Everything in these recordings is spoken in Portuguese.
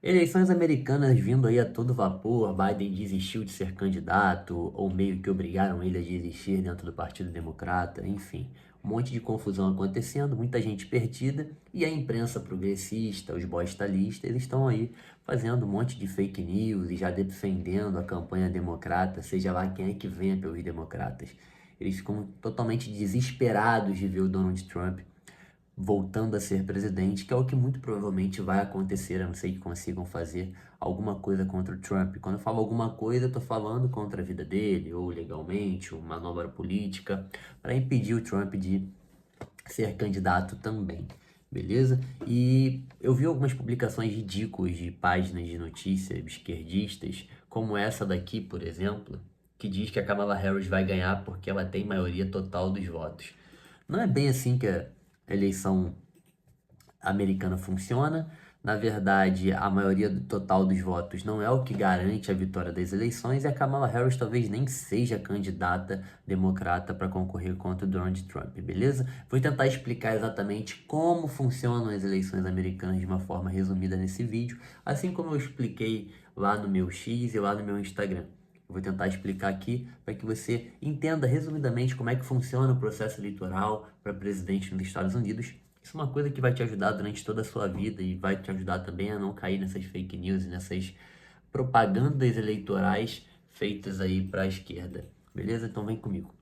Eleições americanas vindo aí a todo vapor, Biden desistiu de ser candidato, ou meio que obrigaram ele a desistir dentro do Partido Democrata, enfim. Um monte de confusão acontecendo, muita gente perdida, e a imprensa progressista, os bostalistas, eles estão aí fazendo um monte de fake news e já defendendo a campanha democrata, seja lá quem é que venha pelos democratas. Eles ficam totalmente desesperados de ver o Donald Trump voltando a ser presidente, que é o que muito provavelmente vai acontecer, a não ser que consigam fazer alguma coisa contra o Trump. Quando eu falo alguma coisa, eu tô falando contra a vida dele, ou legalmente, uma manobra política, para impedir o Trump de ser candidato também, beleza? E eu vi algumas publicações ridículas de páginas de notícias esquerdistas, como essa daqui, por exemplo, que diz que a Kamala Harris vai ganhar porque ela tem maioria total dos votos. Não é bem assim que a eleição americana funciona. Na verdade, a maioria total dos votos não é o que garante a vitória das eleições e a Kamala Harris talvez nem seja candidata democrata para concorrer contra o Donald Trump, beleza? Vou tentar explicar exatamente como funcionam as eleições americanas de uma forma resumida nesse vídeo, assim como eu expliquei lá no meu X e lá no meu Instagram. Eu vou tentar explicar aqui para que você entenda resumidamente como é que funciona o processo eleitoral para presidente nos Estados Unidos. Isso é uma coisa que vai te ajudar durante toda a sua vida e vai te ajudar também a não cair nessas fake news e nessas propagandas eleitorais feitas aí para a esquerda. Beleza? Então vem comigo.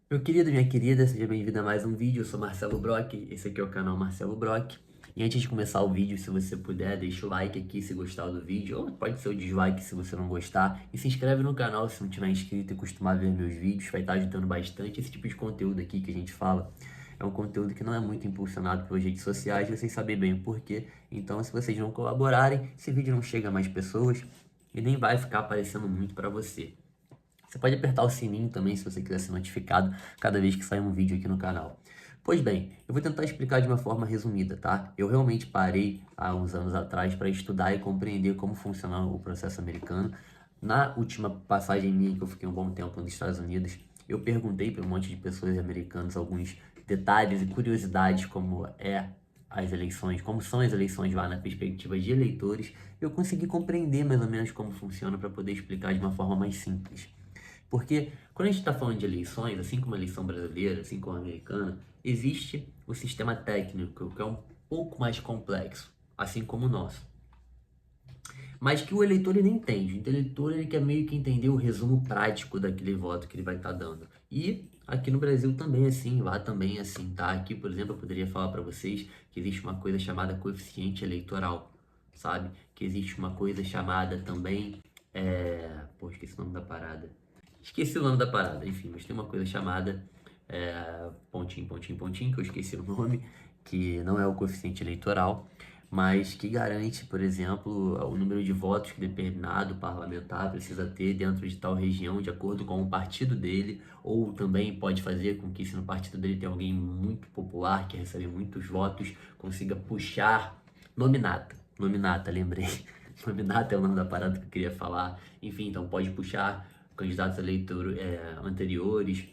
Meu querido, minha querida, seja bem-vindo a mais um vídeo. Eu sou Marcelo Brock, esse aqui é o canal Marcelo Brock. E antes de começar o vídeo, se você puder, deixa o like aqui se gostar do vídeo, ou pode ser o dislike se você não gostar. E se inscreve no canal se não tiver inscrito e costumar ver meus vídeos, vai estar ajudando bastante. Esse tipo de conteúdo aqui que a gente fala é um conteúdo que não é muito impulsionado pelas redes sociais, vocês sabem bem o porquê. Então, se vocês não colaborarem, esse vídeo não chega a mais pessoas e nem vai ficar aparecendo muito para você. Você pode apertar o sininho também se você quiser ser notificado cada vez que sair um vídeo aqui no canal. Pois bem, eu vou tentar explicar de uma forma resumida, tá? Eu realmente parei há uns anos atrás para estudar e compreender como funciona o processo americano. Na última passagem minha, que eu fiquei um bom tempo nos Estados Unidos, eu perguntei para um monte de pessoas americanas alguns detalhes e curiosidades como as eleições, como são as eleições lá na perspectiva de eleitores. Eu consegui compreender mais ou menos como funciona para poder explicar de uma forma mais simples. Porque quando a gente está falando de eleições, assim como a eleição brasileira, assim como a americana, existe o sistema técnico, que é um pouco mais complexo, assim como o nosso. Mas que o eleitor ele não entende. O eleitor ele quer meio que entender o resumo prático daquele voto que ele vai estar dando. E aqui no Brasil também é assim, lá também é assim, tá? Aqui, por exemplo, eu poderia falar para vocês que existe uma coisa chamada coeficiente eleitoral, sabe? Que existe uma coisa chamada também... esqueci o nome da parada. Esqueci o nome da parada, enfim, mas tem uma coisa chamada pontinho, pontinho, pontinho, que eu esqueci o nome, que não é o coeficiente eleitoral, mas que garante, por exemplo, o número de votos que determinado parlamentar precisa ter dentro de tal região, de acordo com o partido dele, ou também pode fazer com que, se no partido dele tem alguém muito popular, que recebe muitos votos, consiga puxar nominata, lembrei. Nominata é o nome da parada que eu queria falar. Enfim, então pode puxar candidatos anteriores.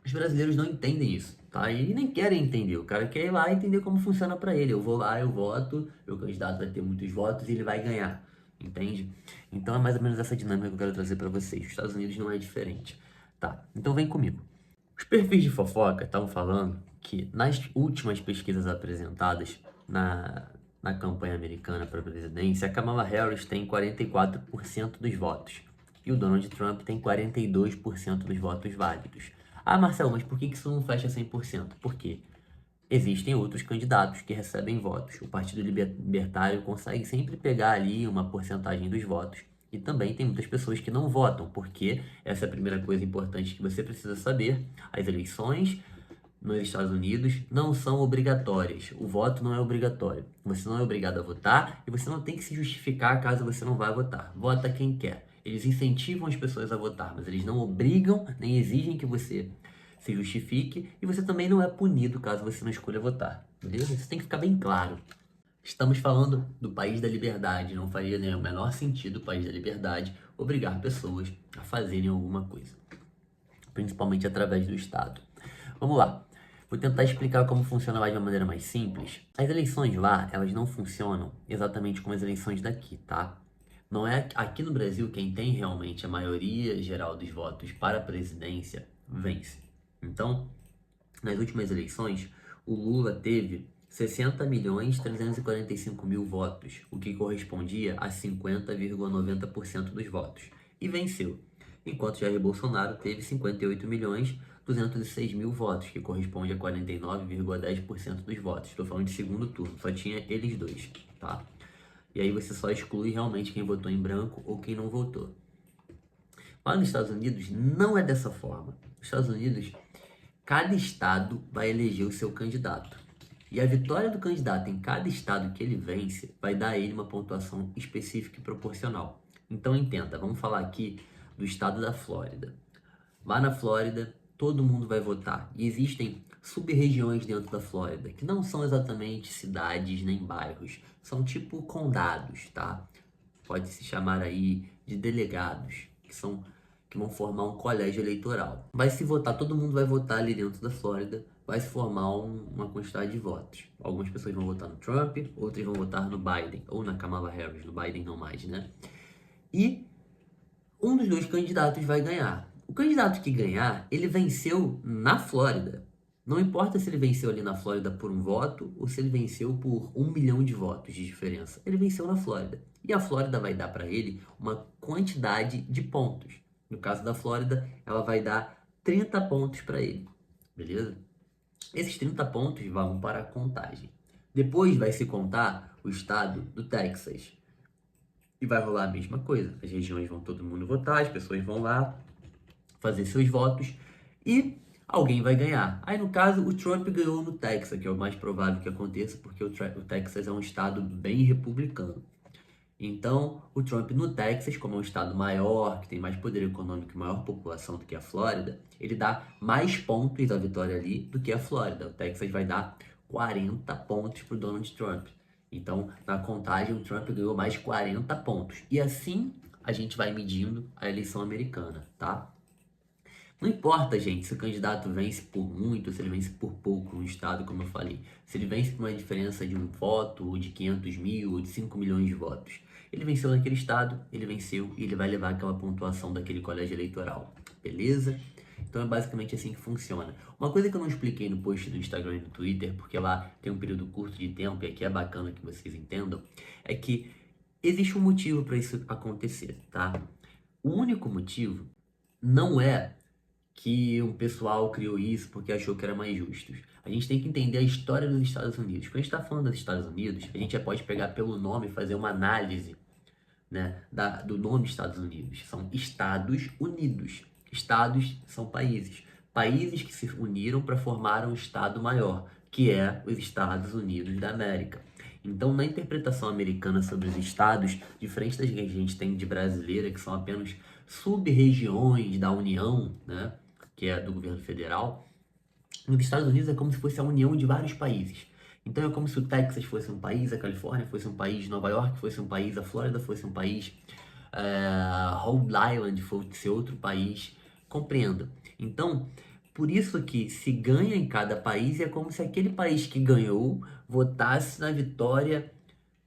Os brasileiros não entendem isso, tá? E nem querem entender. O cara quer ir lá e entender como funciona para ele. Eu vou lá, eu voto, meu candidato vai ter muitos votos e ele vai ganhar, entende? Então é mais ou menos essa dinâmica que eu quero trazer para vocês. Os Estados Unidos não é diferente, tá? Então vem comigo. Os perfis de fofoca estavam falando que nas últimas pesquisas apresentadas na campanha americana para a presidência, a Kamala Harris tem 44% dos votos e o Donald Trump tem 42% dos votos válidos. Ah, Marcelo, mas por que isso não fecha 100%? Porque existem outros candidatos que recebem votos. O Partido Libertário consegue sempre pegar ali uma porcentagem dos votos. E também tem muitas pessoas que não votam, porque essa é a primeira coisa importante que você precisa saber. As eleições nos Estados Unidos não são obrigatórias. O voto não é obrigatório. Você não é obrigado a votar e você não tem que se justificar caso você não vá votar. Vota quem quer. Eles incentivam as pessoas a votar, mas eles não obrigam nem exigem que você se justifique e você também não é punido caso você não escolha votar. Beleza? Isso tem que ficar bem claro. Estamos falando do país da liberdade. Não faria o menor sentido o país da liberdade obrigar pessoas a fazerem alguma coisa, principalmente através do Estado. Vamos lá. Vou tentar explicar como funciona lá de uma maneira mais simples. As eleições lá, elas não funcionam exatamente como as eleições daqui, tá? Não é aqui no Brasil quem tem realmente a maioria geral dos votos para a presidência vence. Então, nas últimas eleições, o Lula teve 60.345.000 votos, o que correspondia a 50,90% dos votos, e venceu. Enquanto Jair Bolsonaro teve 58.206.000 votos, que corresponde a 49,10% dos votos. Estou falando de segundo turno, só tinha eles dois, tá? E aí você só exclui realmente quem votou em branco ou quem não votou. Lá nos Estados Unidos não é dessa forma. Nos Estados Unidos, cada estado vai eleger o seu candidato. E a vitória do candidato em cada estado que ele vence vai dar a ele uma pontuação específica e proporcional. Então entenda, vamos falar aqui do estado da Flórida. Lá na Flórida, todo mundo vai votar. E existem sub-regiões dentro da Flórida, que não são exatamente cidades nem bairros. São tipo condados, tá? Pode se chamar aí de delegados, que vão formar um colégio eleitoral. Vai se votar, todo mundo vai votar ali dentro da Flórida, vai se formar uma quantidade de votos. Algumas pessoas vão votar no Trump, outras vão votar no Biden, ou na Kamala Harris, no Biden não mais, né? E um dos dois candidatos vai ganhar. O candidato que ganhar, ele venceu na Flórida. Não importa se ele venceu ali na Flórida por um voto ou se ele venceu por 1 milhão de votos de diferença. Ele venceu na Flórida. E a Flórida vai dar para ele uma quantidade de pontos. No caso da Flórida, ela vai dar 30 pontos para ele. Beleza? Esses 30 pontos vão para a contagem. Depois vai se contar o estado do Texas. E vai rolar a mesma coisa. As regiões vão todo mundo votar, as pessoas vão lá fazer seus votos e alguém vai ganhar. Aí no caso o Trump ganhou no Texas, que é o mais provável que aconteça, porque o Texas é um estado bem republicano. Então o Trump no Texas, como é um estado maior, que tem mais poder econômico e maior população do que a Flórida, ele dá mais pontos à vitória ali do que a Flórida. O Texas vai dar 40 pontos para o Donald Trump. Então, na contagem, o Trump ganhou mais 40 pontos. E assim a gente vai medindo a eleição americana, tá? Não importa, gente, se o candidato vence por muito, se ele vence por pouco no estado, como eu falei. Se ele vence por uma diferença de um voto, ou de 500 mil, ou de 5 milhões de votos. Ele venceu naquele estado, ele venceu e ele vai levar aquela pontuação daquele colégio eleitoral. Beleza? Então é basicamente assim que funciona. Uma coisa que eu não expliquei no post do Instagram e do Twitter, porque lá tem um período curto de tempo e aqui é bacana que vocês entendam, é que existe um motivo para isso acontecer, tá? O único motivo não é que o pessoal criou isso porque achou que era mais justo. A gente tem que entender a história dos Estados Unidos. Quando a gente está falando dos Estados Unidos, a gente já pode pegar pelo nome e fazer uma análise, né, do nome Estados Unidos. São Estados Unidos. Estados são países. Países que se uniram para formar um estado maior, que é os Estados Unidos da América. Então, na interpretação americana sobre os estados, diferente das que a gente tem de brasileira, que são apenas sub-regiões da União, né, que é do governo federal, nos Estados Unidos é como se fosse a união de vários países. Então é como se o Texas fosse um país, a Califórnia fosse um país, Nova York fosse um país, a Flórida fosse um país, Rhode Island fosse outro país. Compreenda. Então, por isso que se ganha em cada país é como se aquele país que ganhou votasse na vitória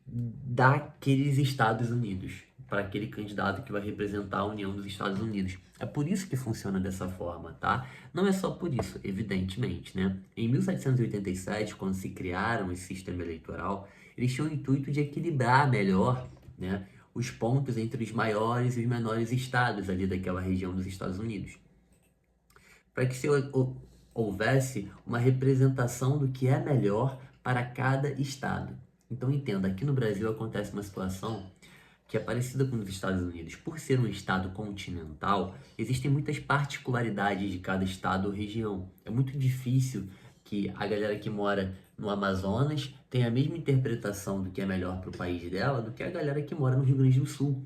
daqueles Estados Unidos, para aquele candidato que vai representar a União dos Estados Unidos. É por isso que funciona dessa forma, tá? Não é só por isso, evidentemente, né? Em 1787, quando se criaram esse sistema eleitoral, eles tinham o intuito de equilibrar melhor, né, os pontos entre os maiores e os menores estados ali daquela região dos Estados Unidos. Para que se houvesse uma representação do que é melhor para cada estado. Então entenda, aqui no Brasil acontece uma situação que é parecida com os Estados Unidos. Por ser um estado continental, existem muitas particularidades de cada estado ou região. É muito difícil que a galera que mora no Amazonas tenha a mesma interpretação do que é melhor para o país dela do que a galera que mora no Rio Grande do Sul.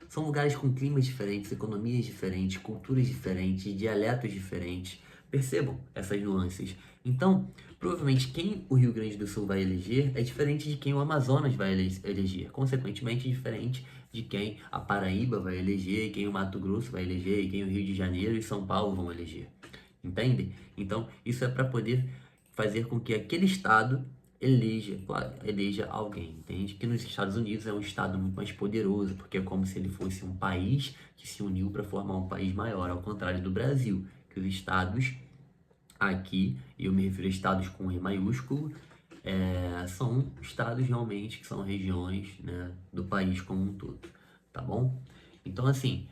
São lugares com climas diferentes, economias diferentes, culturas diferentes, dialetos diferentes. Percebam essas nuances. Então, provavelmente quem o Rio Grande do Sul vai eleger é diferente de quem o Amazonas vai eleger. Consequentemente, diferente de quem a Paraíba vai eleger, quem o Mato Grosso vai eleger, quem o Rio de Janeiro e São Paulo vão eleger. Entende? Então, isso é para poder fazer com que aquele estado eleja alguém, entende? Que nos Estados Unidos é um estado muito mais poderoso, porque é como se ele fosse um país que se uniu para formar um país maior, ao contrário do Brasil, que os estados aqui, e eu me refiro a estados com E maiúsculo, são estados realmente que são regiões, né, do país como um todo, tá bom? Então, assim,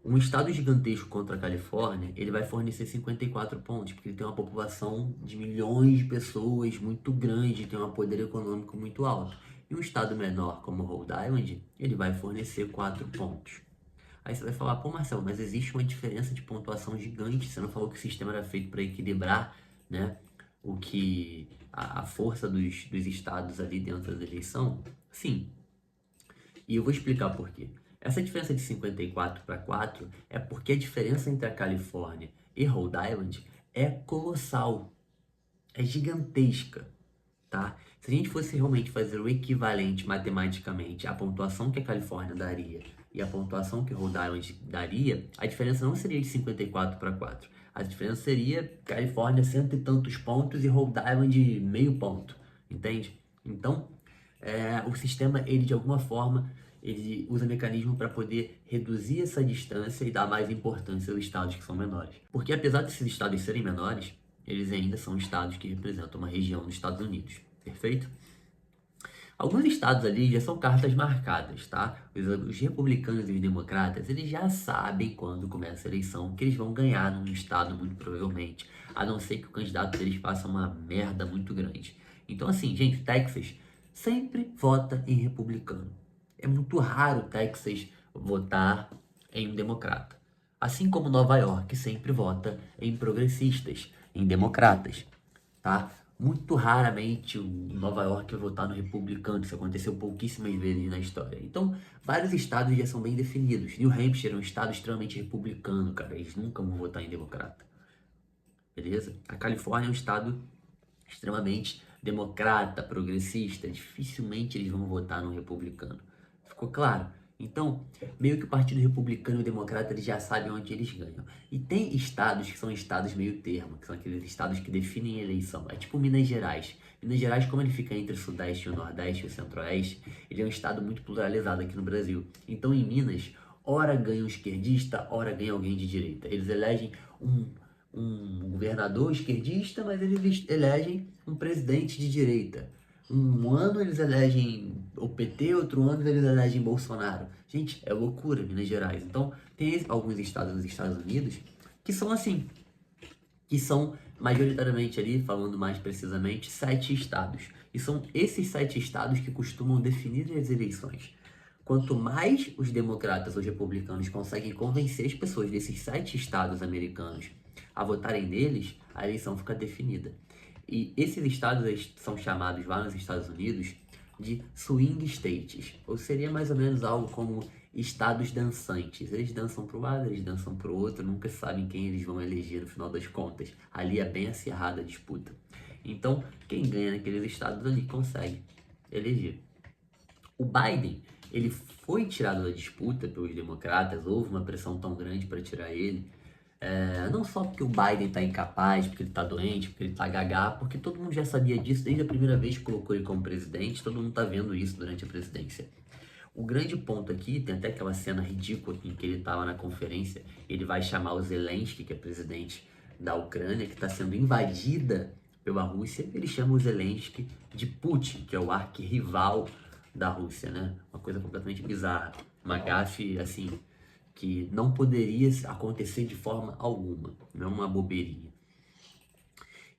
um estado gigantesco contra a Califórnia, ele vai fornecer 54 pontos, porque ele tem uma população de milhões de pessoas muito grande, tem um poder econômico muito alto. E um estado menor, como Rhode Island, ele vai fornecer 4 pontos. Aí você vai falar, pô Marcelo, mas existe uma diferença de pontuação gigante, você não falou que o sistema era feito para equilibrar, né, a força dos estados ali dentro da eleição? Sim, e eu vou explicar por quê. Essa diferença de 54 para 4 é porque a diferença entre a Califórnia e Rhode Island é colossal, é gigantesca, tá? Se a gente fosse realmente fazer o equivalente matematicamente à pontuação que a Califórnia daria e a pontuação que Rhode Island daria, a diferença não seria de 54 para 4. A diferença seria Califórnia cento e tantos pontos e Rhode Island meio ponto, entende? Então, o sistema, ele de alguma forma, ele usa mecanismo para poder reduzir essa distância e dar mais importância aos estados que são menores. Porque apesar desses estados serem menores, eles ainda são estados que representam uma região dos Estados Unidos, perfeito? Alguns estados ali já são cartas marcadas, tá? Os republicanos e os democratas, eles já sabem quando começa a eleição que eles vão ganhar num estado muito provavelmente, a não ser que o candidato deles faça uma merda muito grande. Então assim, gente, Texas sempre vota em republicano. É muito raro Texas votar em um democrata. Assim como Nova York sempre vota em progressistas, em democratas, tá? Muito raramente o Nova York vai votar no republicano, isso aconteceu pouquíssimas vezes na história. Então, vários estados já são bem definidos. New Hampshire é um estado extremamente republicano, cara, eles nunca vão votar em democrata. Beleza? A Califórnia é um estado extremamente democrata, progressista, dificilmente eles vão votar no republicano. Ficou claro? Então, meio que o Partido Republicano e o Democrata eles já sabem onde eles ganham. E tem estados que são estados meio termo, que são aqueles estados que definem a eleição. É tipo Minas Gerais. Minas Gerais, como ele fica entre o Sudeste, o Nordeste e o Centro-Oeste, ele é um estado muito pluralizado aqui no Brasil. Então, em Minas, ora ganha um esquerdista, ora ganha alguém de direita. Eles elegem um governador esquerdista, mas eles elegem um presidente de direita. Um ano eles elegem o PT, outro ano eles elegem Bolsonaro. Gente, é loucura Minas Gerais. Então, tem alguns estados nos Estados Unidos que são assim, que são majoritariamente ali, falando mais precisamente, 7 estados. E são esses 7 estados que costumam definir as eleições. Quanto mais os democratas ou os republicanos conseguem convencer as pessoas desses 7 estados americanos a votarem neles, a eleição fica definida. E esses estados são chamados lá nos Estados Unidos de swing states, ou seria mais ou menos algo como estados dançantes. Eles dançam para um lado, eles dançam para o outro, nunca sabem quem eles vão eleger no final das contas. Ali é bem acirrada a disputa. Então, quem ganha naqueles estados ali consegue eleger. O Biden, ele foi tirado da disputa pelos democratas, houve uma pressão tão grande para tirar ele. Não só porque o Biden está incapaz, porque ele está doente, porque ele está gaga, porque todo mundo já sabia disso desde a primeira vez que colocou ele como presidente, todo mundo está vendo isso durante a presidência. O grande ponto aqui, tem até aquela cena ridícula em que ele estava na conferência, ele vai chamar o Zelensky, que é presidente da Ucrânia, que está sendo invadida pela Rússia, ele chama o Zelensky de Putin, que é o arquirrival da Rússia, né? Uma coisa completamente bizarra, uma gafe, assim, que não poderia acontecer de forma alguma, não é uma bobeirinha.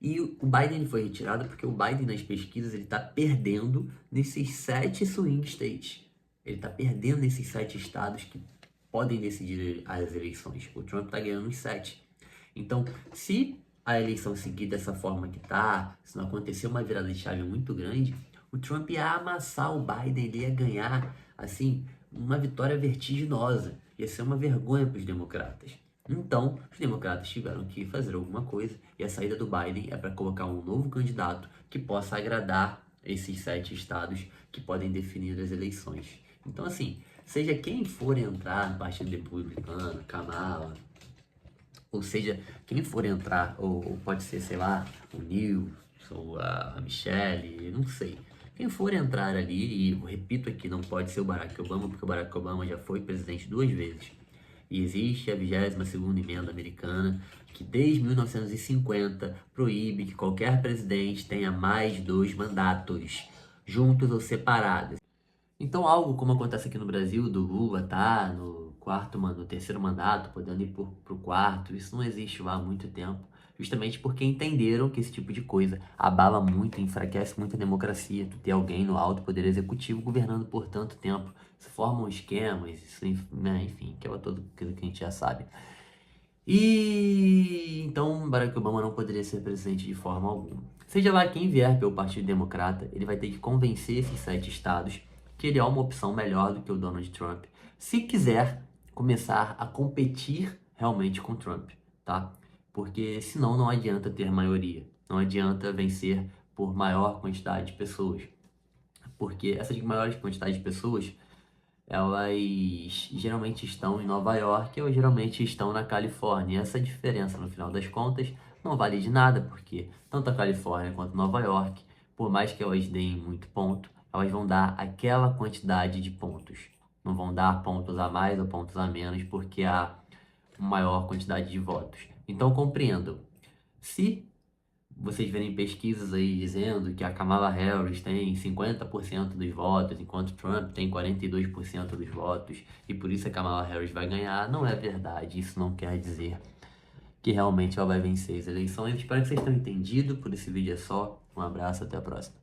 E o Biden foi retirado porque o Biden nas pesquisas ele está perdendo nesses 7 swing states. Ele está perdendo nesses 7 estados que podem decidir as eleições. O Trump está ganhando os 7. Então, se a eleição seguir dessa forma que está, se não acontecer uma virada de chave muito grande, o Trump ia amassar o Biden, ele ia ganhar, assim, uma vitória vertiginosa. Ia ser uma vergonha para os democratas. Então, os democratas tiveram que fazer alguma coisa e a saída do Biden é para colocar um novo candidato que possa agradar esses 7 estados que podem definir as eleições. Então, assim, seja quem for entrar no Partido Republicano, Kamala, Ou seja, quem for entrar, ou pode ser, sei lá, o Neil, ou a Michelle, não sei. Quem for entrar ali, e eu repito aqui, não pode ser o Barack Obama, porque o Barack Obama já foi presidente 2 vezes. E existe a 22ª emenda americana, que desde 1950 proíbe que qualquer presidente tenha mais 2 mandatos, juntos ou separados. Então, algo como acontece aqui no Brasil, do Lula tá no terceiro mandato, podendo ir pro quarto, isso não existe lá há muito tempo, justamente porque entenderam que esse tipo de coisa abala muito, enfraquece muito a democracia. Tu ter alguém no alto poder executivo governando por tanto tempo, se formam esquemas, isso, né, enfim, que é todo aquilo que a gente já sabe. E então Barack Obama não poderia ser presidente de forma alguma. Seja lá quem vier pelo Partido Democrata, ele vai ter que convencer esses 7 estados que ele é uma opção melhor do que o Donald Trump, se quiser começar a competir realmente com Trump, tá? Porque senão não adianta ter maioria, não adianta vencer por maior quantidade de pessoas, porque essas maiores quantidades de pessoas elas geralmente estão em Nova York ou geralmente estão na Califórnia. E essa diferença, no final das contas, não vale de nada, porque tanto a Califórnia quanto Nova York, por mais que elas deem muito ponto, elas vão dar aquela quantidade de pontos. Não vão dar pontos a mais ou pontos a menos, porque há uma maior quantidade de votos. Então compreendam. Se vocês verem pesquisas aí dizendo que a Kamala Harris tem 50% dos votos, enquanto Trump tem 42% dos votos, e por isso a Kamala Harris vai ganhar, não é verdade. Isso não quer dizer que realmente ela vai vencer as eleições. Espero que vocês tenham entendido. Por esse vídeo é só. Um abraço, até a próxima.